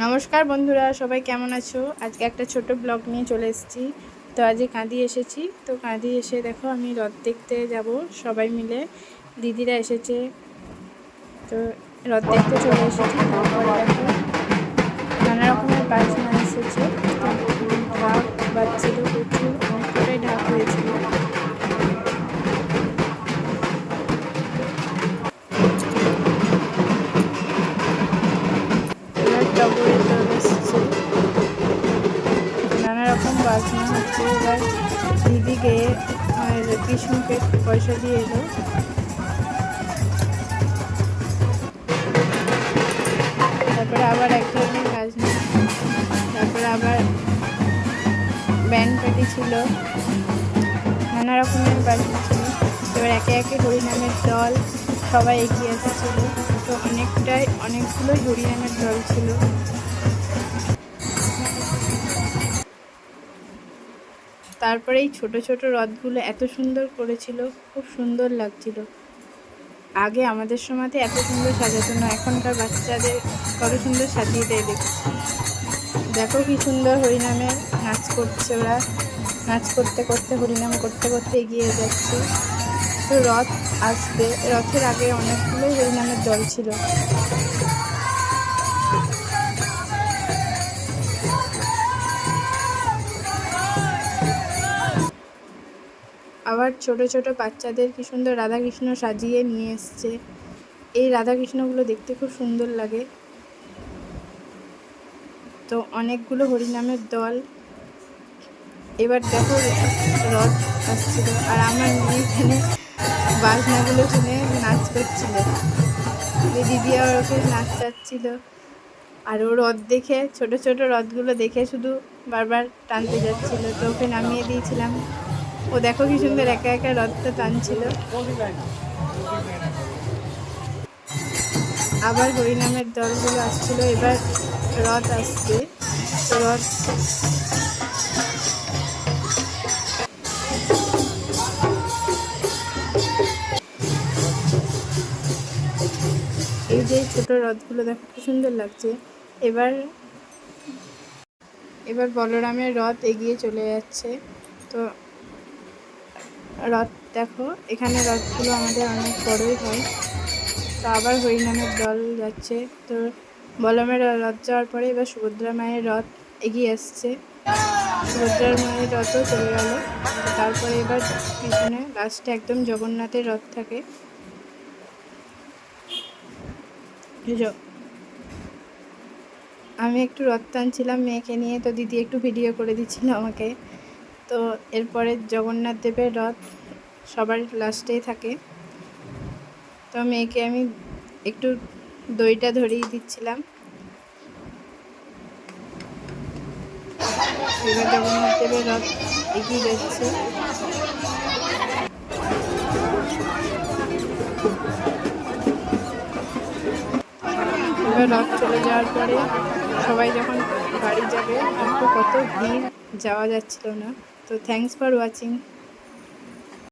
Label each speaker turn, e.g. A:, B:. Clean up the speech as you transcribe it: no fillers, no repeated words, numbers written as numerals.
A: নমস্কার বন্ধুরা, সবাই কেমন আছো? আজকে একটা ছোট ব্লগ নিয়ে চলে এসেছি। তো আজকে কাঁদি এসেছি। তো কাঁদি এসে দেখো আমি রথ দেখতে যাব সবাই মিলে। দিদিরা এসেছে, তো রথ দেখতে চলে এসেছি। তারপরে দেখো নানা রকমের বাজনা এসেছে, ঢাক বাজছিল, প্রচুর অনেকটাই ঢাক হয়েছিল। এবার টগরের দল এসেছে, নানা রকম বাজনা হচ্ছে। এবার দিদি গিয়ে কৃষ্ণকে পয়সা দিয়ে এলো। তারপরে আবার এক ধরনের বাজনা, তারপরে আবার ব্যান্ড পার্টি ছিল, নানা রকমের বাজনা ছিল। এবার একে একে হরিনামের দল সবাই এগিয়ে আসছিল। তো অনেকগুলোই হরিনামের দল ছিল। তারপরে এই ছোট ছোট রথগুলো এত সুন্দর করেছিল, খুব সুন্দর লাগছিল। আগে আমাদের সময়তে এত সুন্দর সাজাতো না, এখনকার বাচ্চাদের কত সুন্দর সাজিয়ে দেয় দেখছি। দেখো কি সুন্দর হরিনামে নাচ করছে ওরা। নাচ করতে করতে হরিনাম করতে করতে এগিয়ে যাচ্ছে। তো রথ আসবে, রথের আগে অনেকগুলোই হরিনামের দল ছিল। আবার ছোট ছোট বাচ্চাদের কি সুন্দর রাধাকৃষ্ণ সাজিয়ে নিয়ে এসছে। এই রাধাকৃষ্ণগুলো দেখতে খুব সুন্দর লাগে। তো অনেকগুলো হরিনামের দল। এবার দেখো রথ আসছিল, আর আমার মেয়ে এখানে বাজনাগুলো শুনে নাচ করছিল। দিদি আর ওকে নাচ চাচ্ছিল, আর ও রথ দেখে, ছোট ছোট রথগুলো দেখে শুধু বারবার টানতে যাচ্ছিল। তো ওকে নামিয়ে দিয়েছিলাম। ও দেখো কি সুন্দর একা একা রথটা টানছিল। আবার হরিনামের দলগুলো আসছিল। এবার রথ আসছে, তো রথ এই যে ছোট রথগুলো দেখো কি সুন্দর লাগছে। এবার বলরামের রথ এগিয়ে চলে যাচ্ছে। তো রথ দেখো, এখানে রথগুলো আমাদের অনেক বড়ই হয়। তো আবার হরিনামের দল যাচ্ছে। তো বলরামের রথ যাওয়ার পরে এবার সুভদ্রা মায়ের রথ এগিয়ে আসছে। সুভদ্রার মায়ের রথও চলে গেল। তারপরে এবার পিছনে লাস্টে একদম জগন্নাথের রথ থাকে। আমি একটু রথ টানছিলাম মেয়েকে নিয়ে, তো দিদি একটু ভিডিও করে দিচ্ছিল আমাকে। তো এরপরে জগন্নাথ দেবের রথ সবার লাস্টেই থাকে। তো মেয়েকে আমি একটু দইটা ধরিয়ে দিচ্ছিলাম। এবার জগন্নাথ দেবের রথ এগিয়ে যাচ্ছে। এবার রথ চলে যাওয়ার পরে সবাই যখন বাড়ি যাবে, কত ভিড়, যাওয়া যাচ্ছিল না। তো থ্যাংকস ফর ওয়াচিং।